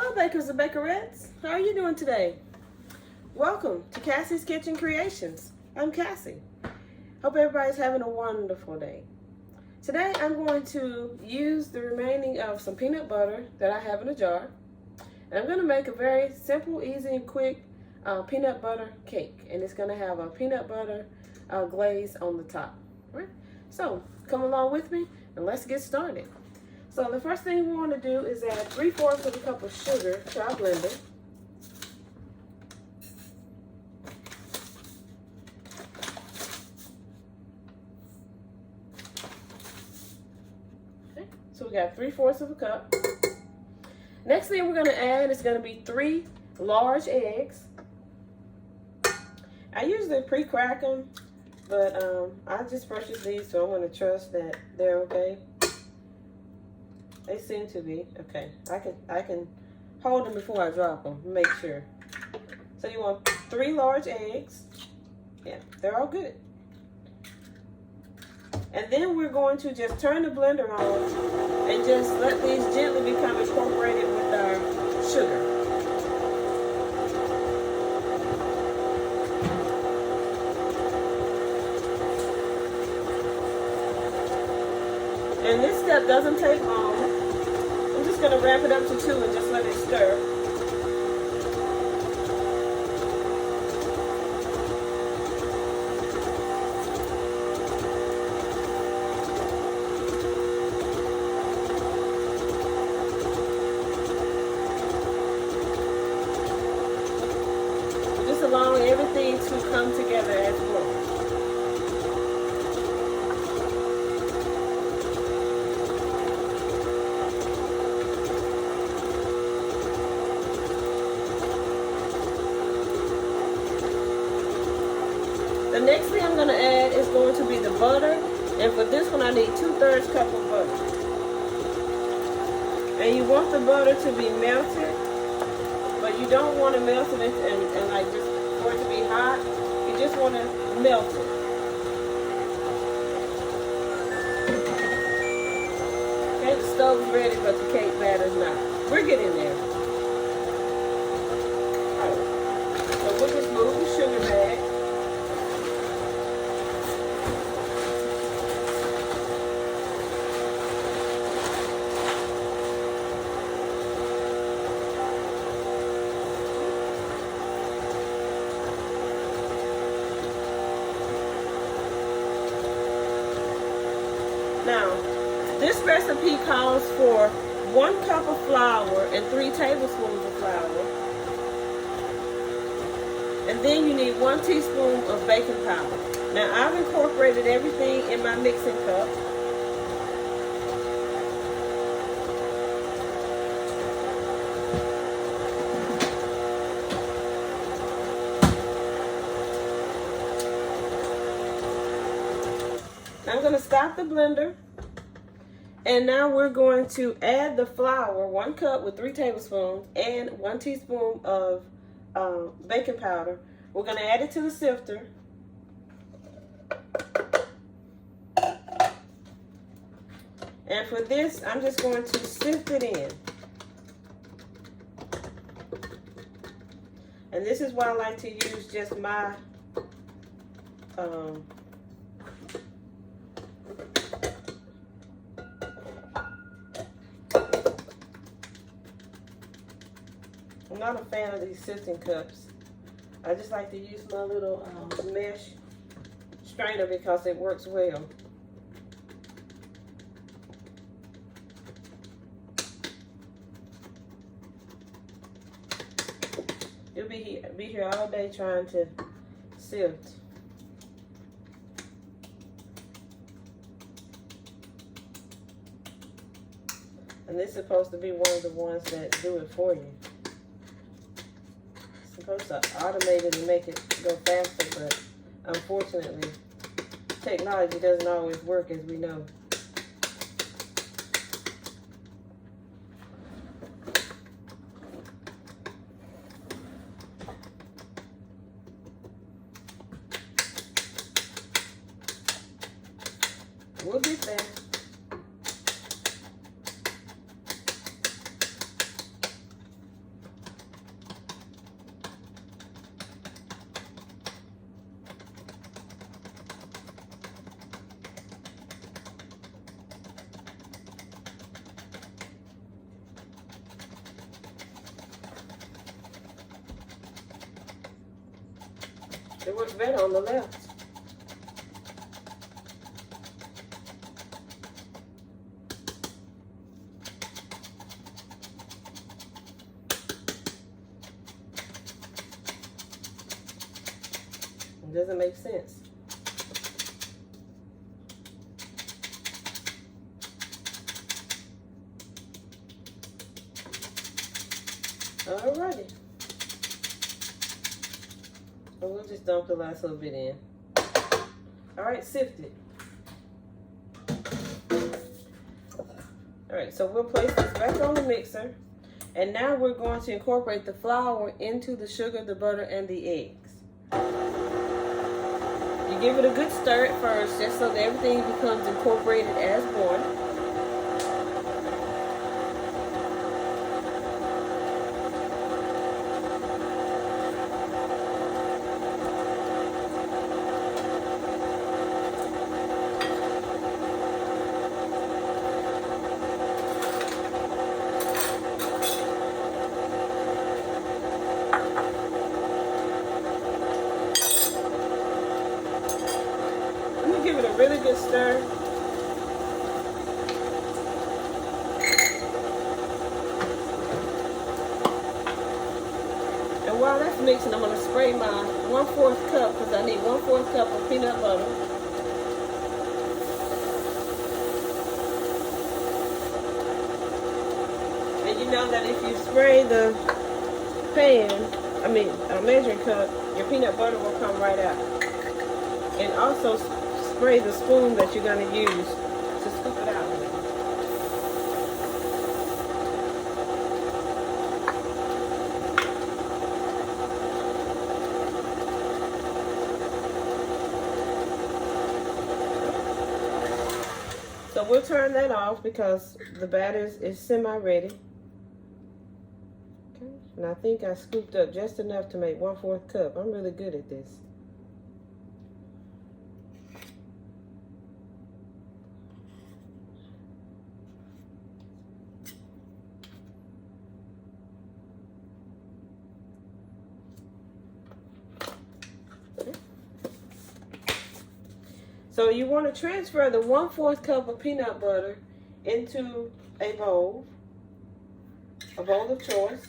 Hello bakers and bakerettes, how are you doing today? Welcome to Cassie's Kitchen Creations. I'm Cassie. Hope everybody's having a wonderful day. Today I'm going to use the remaining of some peanut butter that I have in a jar. And I'm going to make a very simple, easy, and quick peanut butter cake. And it's going to have a peanut butter glaze on the top. Right? So come along with me and let's get started. So the first thing we want to do is add 3/4 of a cup of sugar to our blender. Okay, so we got 3/4 of a cup. Next thing we're going to add is going to be 3 large eggs. I usually pre-crack them, but I just purchased these, so I'm going to trust that they're okay. They seem to be okay. I can hold them before I drop them. Make sure. So you want 3 large eggs. Yeah, they're all good. And then we're going to just turn the blender on and just let these gently become incorporated with our sugar. And this step doesn't take long. I'm just going to wrap it up to 2 and just let it stir. Just allowing everything to come together as well. The next thing I'm going to add is going to be the butter, and for this one I need 2/3 cup of butter. And you want the butter to be melted, but you don't want to melt it and like just for it to be hot. You just want to melt it. Okay, the stove's ready, but the cake batter's not. We're getting there. Alright, so we'll just move the sugar bag. Now, this recipe calls for 1 cup of flour and 3 tablespoons of flour. And then you need 1 teaspoon of baking powder. Now, I've incorporated everything in my mixing cup. I'm going to stop the blender, and now we're going to add the flour, 1 cup with 3 tablespoons, and 1 teaspoon of baking powder. We're going to add it to the sifter. And for this, I'm just going to sift it in. And this is why I like to use just my I'm not a fan of these sifting cups. I just like to use my little mesh strainer because it works well. You'll be here all day trying to sift. And this is supposed to be one of the ones that do it for you. Supposed to automate it and make it go faster, but unfortunately technology doesn't always work, as we know. We'll get there. It works better on the left. It doesn't make sense. Alrighty. And we'll just dump the last little bit in. Alright, sift it. Alright, so we'll place this back on the mixer. And now we're going to incorporate the flour into the sugar, the butter, and the eggs. You give it a good stir at first, just so that everything becomes incorporated as one. Give it a really good stir. And while that's mixing, I'm going to spray my 1/4 cup, because I need 1/4 cup of peanut butter. And you know that if you spray the measuring cup, your peanut butter will come right out. And also spray the spoon that you're going to use to scoop it out with. So we'll turn that off because the batter is semi-ready. Okay. And I think I scooped up just enough to make 1/4 cup. I'm really good at this. So you want to transfer the 1/4 cup of peanut butter into a bowl of choice.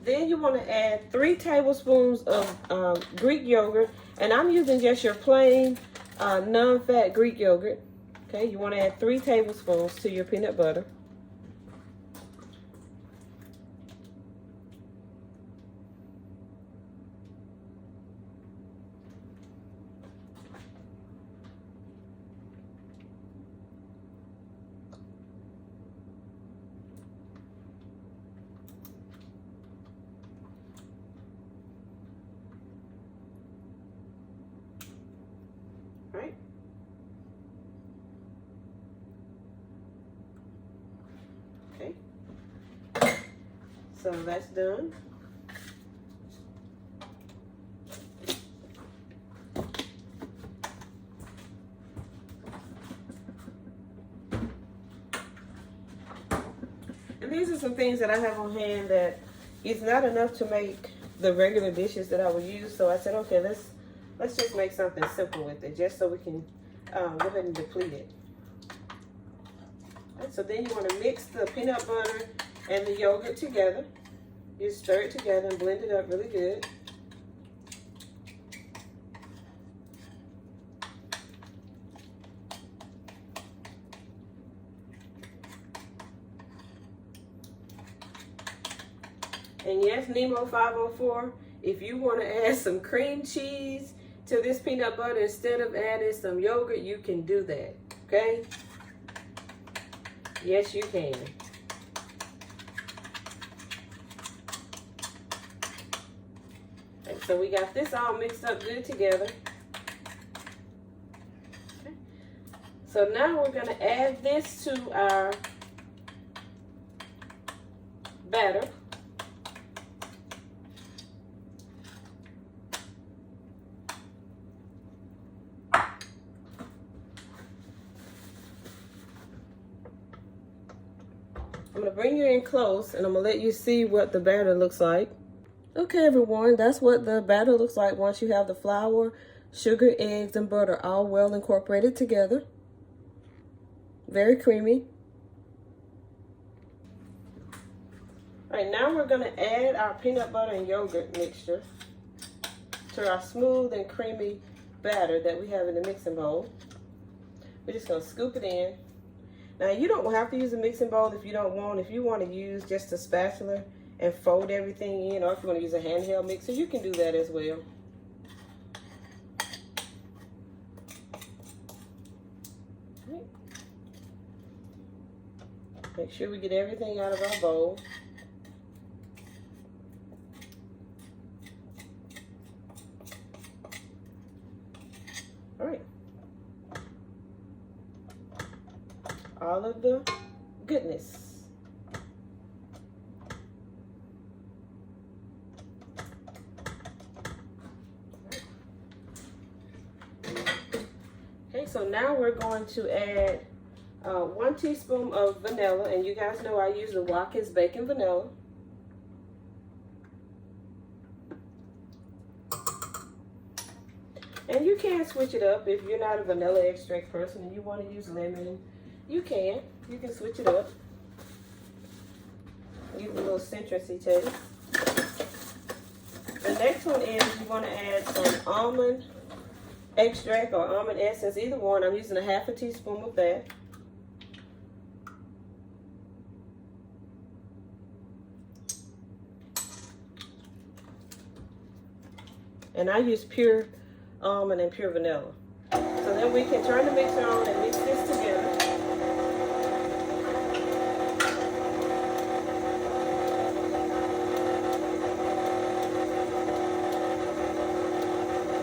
Then you want to add 3 tablespoons of Greek yogurt, and I'm using just your plain non-fat Greek yogurt. Okay, you want to add 3 tablespoons to your peanut butter. Right. Okay. So that's done. And these are some things that I have on hand that it's not enough to make the regular dishes that I would use. So I said, okay, let's just make something simple with it, just so we can go ahead and deplete it. Right, so then you want to mix the peanut butter and the yogurt together. You stir it together and blend it up really good. And yes, Nemo 504, if you want to add some cream cheese to this peanut butter instead of adding some yogurt, you can do that, okay? Yes, you can. Okay, so we got this all mixed up good together. Okay. So now we're going to add this to our batter. I'm going to bring you in close and I'm going to let you see what the batter looks like. Okay, everyone, that's what the batter looks like once you have the flour, sugar, eggs, and butter all well incorporated together. Very creamy. All right, now we're going to add our peanut butter and yogurt mixture to our smooth and creamy batter that we have in the mixing bowl. We're just going to scoop it in. Now, you don't have to use a mixing bowl if you don't want. If you want to use just a spatula and fold everything in, or if you want to use a handheld mixer, you can do that as well. Make sure we get everything out of our bowl. All right. All of the goodness. Okay, so now we're going to add 1 teaspoon of vanilla, and you guys know I use the Watkins Bacon Vanilla. And you can switch it up if you're not a vanilla extract person and you want to use lemon. You can switch it up. Give it a little citrusy taste. The next one is you want to add some almond extract or almond essence, either one. I'm using a 1/2 teaspoon of that. And I use pure almond and pure vanilla. So then we can turn the mixer on and mix this together.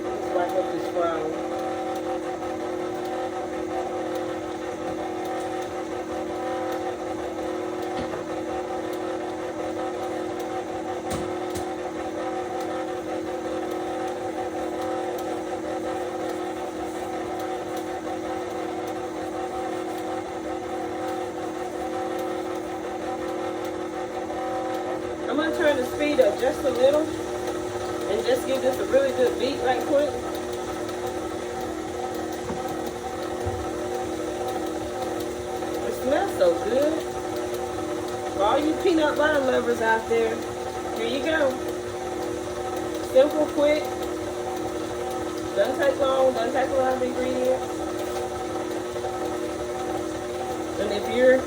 Let's wipe up this flour. I'm going to turn the speed up just a little and just give this a really good beat right quick. It smells so good. For all you peanut butter lovers out there, here you go. Simple, quick. Doesn't take long, doesn't take a lot of ingredients. And if you're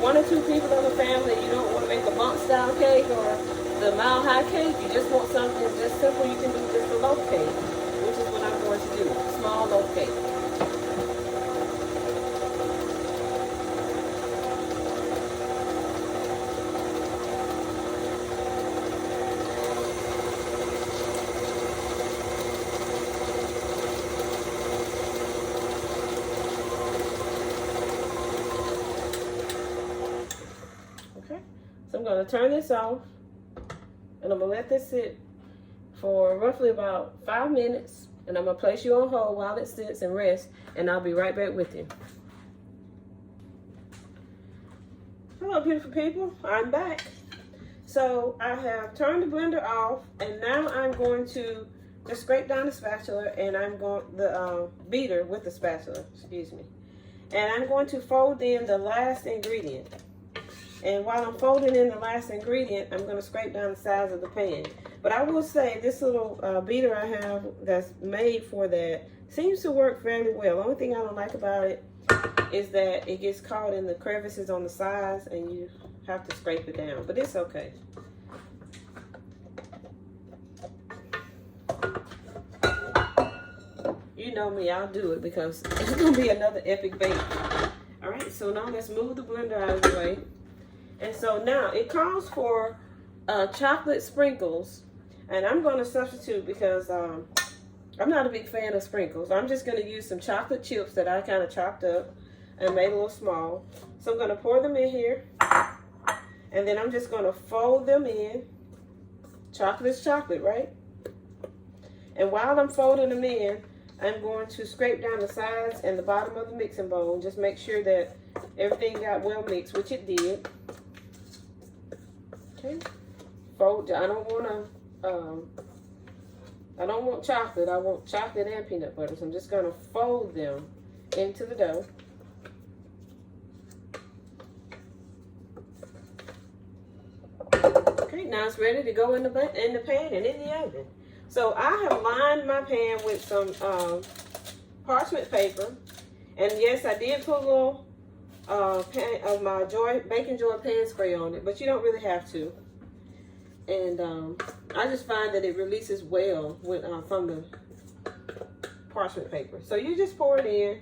1 or 2 people in the family, you don't want to make a bump style cake or the mile high cake, you just want something just simple, you can do just a loaf cake, which is what I'm going to do, a small loaf cake. So I'm going to turn this off, and I'm going to let this sit for roughly about 5 minutes, and I'm going to place you on hold while it sits and rests, and I'll be right back with you. Hello, beautiful people. I'm back. So I have turned the blender off, and now I'm going to just scrape down the spatula, and I'm going the beater with the spatula, excuse me. And I'm going to fold in the last ingredient. And while I'm folding in the last ingredient, I'm going to scrape down the sides of the pan. But I will say this little beater I have that's made for that seems to work fairly well. The only thing I don't like about it is that it gets caught in the crevices on the sides and you have to scrape it down. But it's okay. You know me, I'll do it because it's going to be another epic bake. All right, so now let's move the blender out of the way. And so now it calls for chocolate sprinkles, and I'm going to substitute because I'm not a big fan of sprinkles. I'm just going to use some chocolate chips that I kind of chopped up and made a little small. So I'm going to pour them in here, and then I'm just going to fold them in. Chocolate is chocolate, right? And while I'm folding them in, I'm going to scrape down the sides and the bottom of the mixing bowl and just make sure that everything got well mixed, which it did. Okay, fold. I don't want to I don't want chocolate. I want chocolate and peanut butter. So I'm just going to fold them into the dough. Okay, now it's ready to go in the pan and in the oven. So I have lined my pan with some parchment paper. And yes, I did put a little pan of my baking joy pan spray on it, but you don't really have to. And I just find that it releases well with, from the parchment paper. So you just pour it in.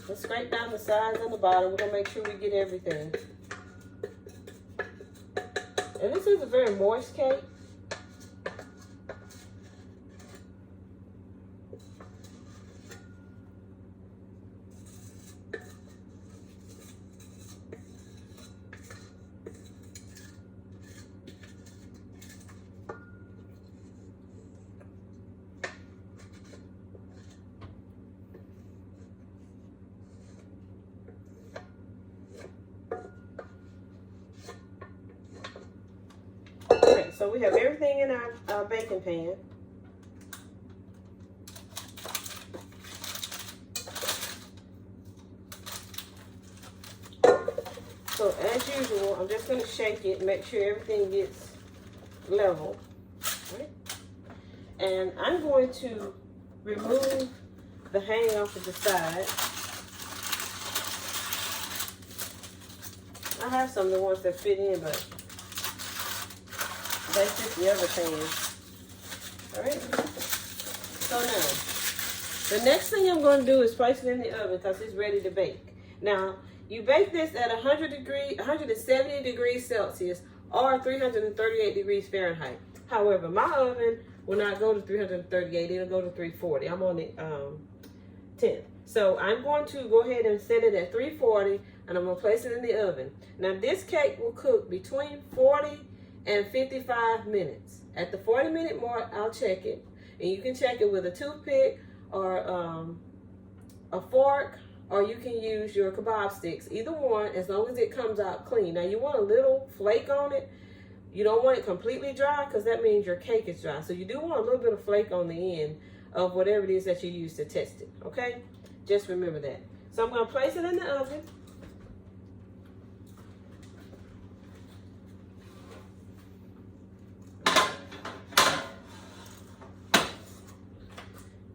Let's scrape down the sides and the bottom. We're going to make sure we get everything. And this is a very moist cake. So we have everything in our baking pan. So as usual, I'm just going to shake it and make sure everything gets level. Right? And I'm going to remove the hang off of the side. I have some of the ones that fit in, but that's just the other pan. Alright. So now, the next thing I'm going to do is place it in the oven because it's ready to bake. Now, you bake this at 170 degrees Celsius or 338 degrees Fahrenheit. However, my oven will not go to 338, it'll go to 340. I'm on the 10th. So I'm going to go ahead and set it at 340 and I'm going to place it in the oven. Now, this cake will cook between 40 and 55 minutes. At the 40-minute mark, I'll check it. And you can check it with a toothpick or a fork, or you can use your kebab sticks. Either one, as long as it comes out clean. Now, you want a little flake on it. You don't want it completely dry because that means your cake is dry. So you do want a little bit of flake on the end of whatever it is that you use to test it, okay? Just remember that. So I'm going to place it in the oven.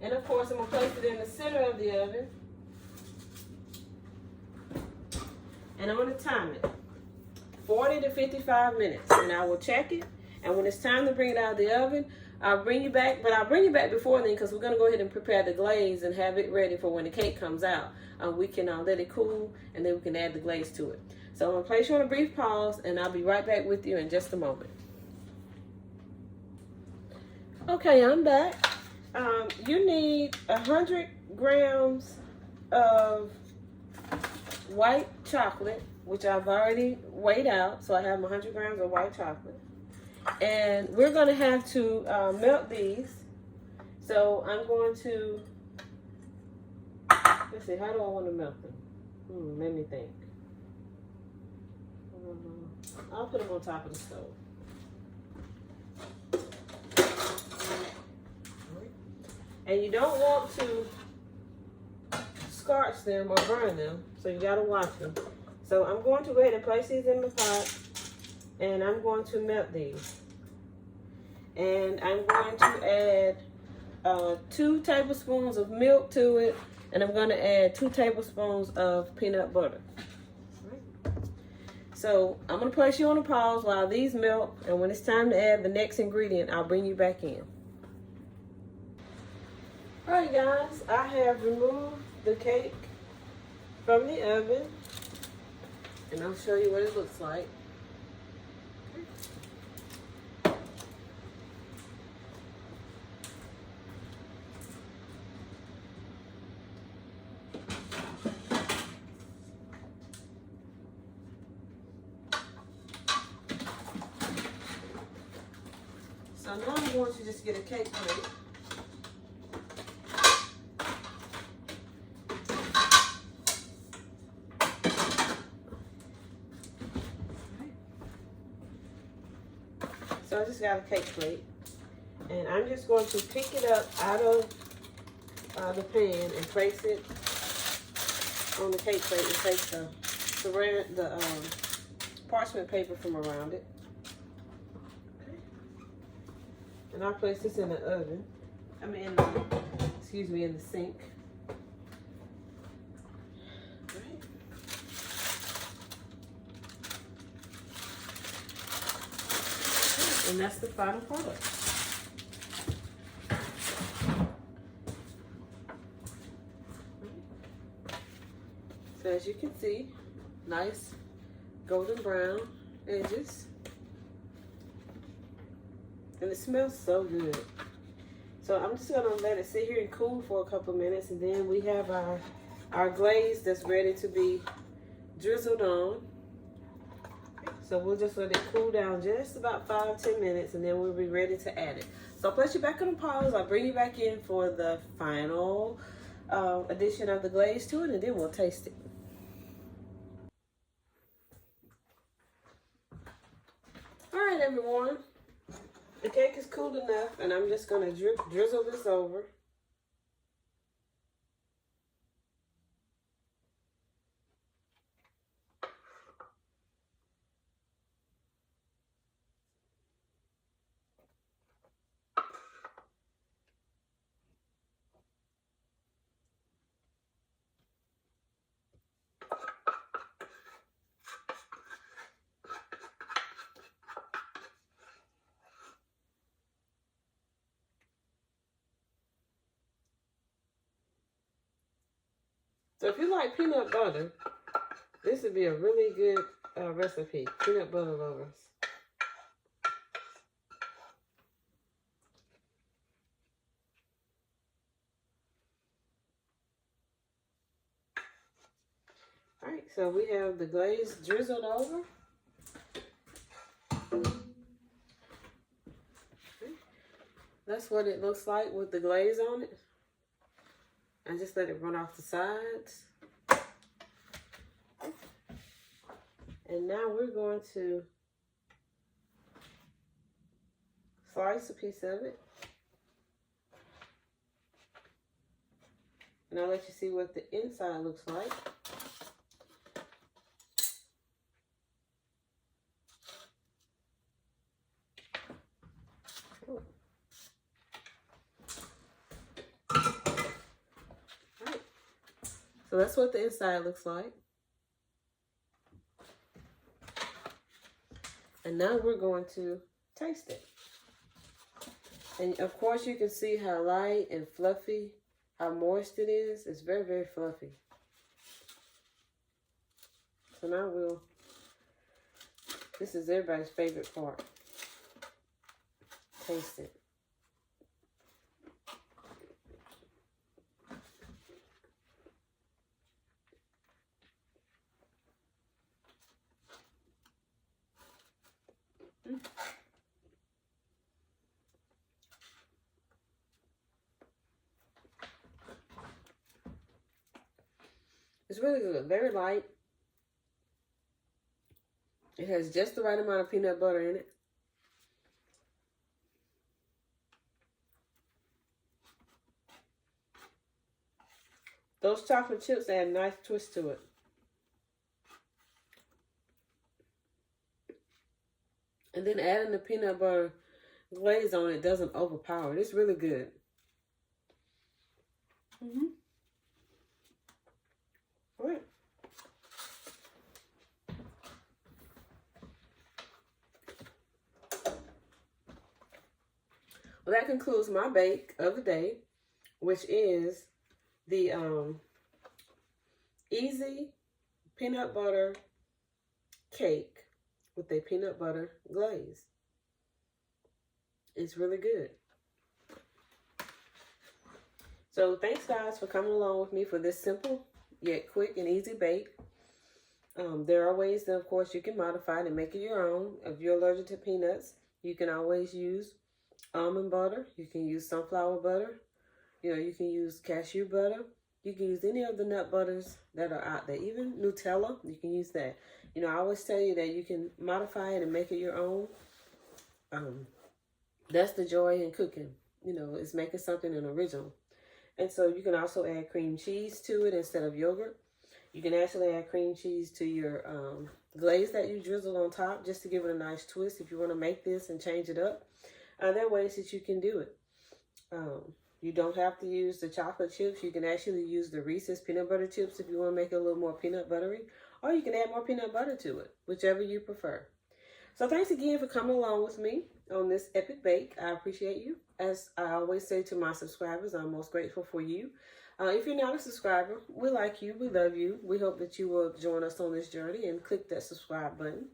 And of course, I'm going to place it in the center of the oven. And I'm going to time it. 40 to 55 minutes. And I will check it. And when it's time to bring it out of the oven, I'll bring you back. But I'll bring you back before then because we're going to go ahead and prepare the glaze and have it ready for when the cake comes out. We can let it cool and then we can add the glaze to it. So I'm going to place you on a brief pause and I'll be right back with you in just a moment. Okay, I'm back. You need 100 grams of white chocolate, which I've already weighed out. So I have 100 grams of white chocolate. And we're going to have to melt these. So I'm going to, let's see, how do I want to melt them? Let me think. I'll put them on top of the stove. And you don't want to scorch them or burn them, so you got to watch them. So I'm going to go ahead and place these in the pot, and I'm going to melt these. And I'm going to add 2 tablespoons of milk to it, and I'm going to add 2 tablespoons of peanut butter. So I'm going to place you on a pause while these melt, and when it's time to add the next ingredient, I'll bring you back in. Alright guys, I have removed the cake from the oven and I'll show you what it looks like. So now I'm going to just get a cake plate. So I just got a cake plate, and I'm just going to pick it up out of the pan and place it on the cake plate and take the parchment paper from around it. Okay. And I'll place this in the oven. In the sink. Right. And that's the final product. So as you can see, nice golden brown edges. And it smells so good. So I'm just gonna let it sit here and cool for a couple minutes, and then we have our glaze that's ready to be drizzled on. So we'll just let it cool down just about 5-10 minutes, and then we'll be ready to add it. So I'll place you back on pause. I'll bring you back in for the final addition of the glaze to it, and then we'll taste it. All right, everyone. The cake is cool enough, and I'm just going to drizzle this over. So if you like peanut butter, this would be a really good recipe, peanut butter lovers. All right, so we have the glaze drizzled over. That's what it looks like with the glaze on it. And just let it run off the sides. And now we're going to slice a piece of it. And I'll let you see what the inside looks like. So that's what the inside looks like. And now we're going to taste it. And of course you can see how light and fluffy, how moist it is. It's very, very fluffy. So now this is everybody's favorite part. Taste it. It's really good, very light. It has just the right amount of peanut butter in it. Those chocolate chips add a nice twist to it. And then adding the peanut butter glaze on it doesn't overpower it. It's really good. All right. Well, that concludes my bake of the day, which is the easy peanut butter cake with a peanut butter glaze. It's really good. So thanks guys for coming along with me for this simple yet quick and easy bake. There are ways that of course you can modify it and make it your own. If you're allergic to peanuts, you can always use almond butter. You can use sunflower butter. You can use cashew butter. You can use any of the nut butters that are out there. Even Nutella, you can use that. I always tell you that you can modify it and make it your own. That's the joy in cooking. Is making something an original. And so you can also add cream cheese to it instead of yogurt. You can actually add cream cheese to your glaze that you drizzle on top just to give it a nice twist if you want to make this and change it up. There are ways that you can do it. You don't have to use the chocolate chips. You can actually use the Reese's peanut butter chips if you want to make it a little more peanut buttery. Or you can add more peanut butter to it, whichever you prefer. So thanks again for coming along with me on this epic bake. I appreciate you. As I always say to my subscribers, I'm most grateful for you. If you're not a subscriber, we like you, we love you. We hope that you will join us on this journey and click that subscribe button.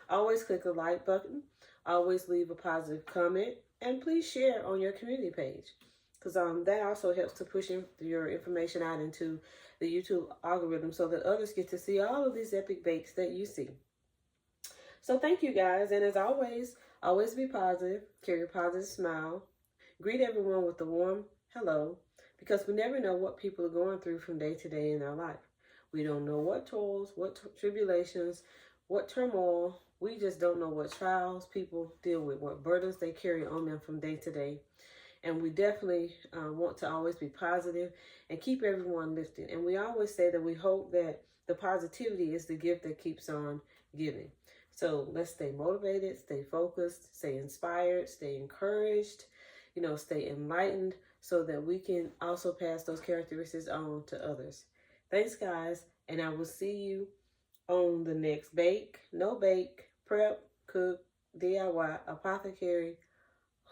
Always click the like button. Always leave a positive comment. And please share on your community page. Because that also helps to push your information out into the YouTube algorithm so that others get to see all of these epic bakes that you see. So thank you guys. And as always be positive. Carry a positive smile. Greet everyone with a warm hello. Because we never know what people are going through from day to day in their life. We don't know what toils, what tribulations, what turmoil. We just don't know what trials people deal with, what burdens they carry on them from day to day. And we definitely want to always be positive and keep everyone lifted. And we always say that we hope that the positivity is the gift that keeps on giving. So let's stay motivated, stay focused, stay inspired, stay encouraged, stay enlightened so that we can also pass those characteristics on to others. Thanks, guys. And I will see you on the next bake, no bake, prep, cook, DIY, apothecary,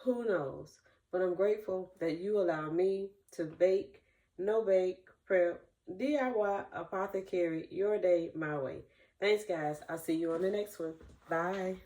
who knows. But I'm grateful that you allow me to bake, no bake, prep, DIY, apothecary, your day, my way. Thanks, guys. I'll see you on the next one. Bye.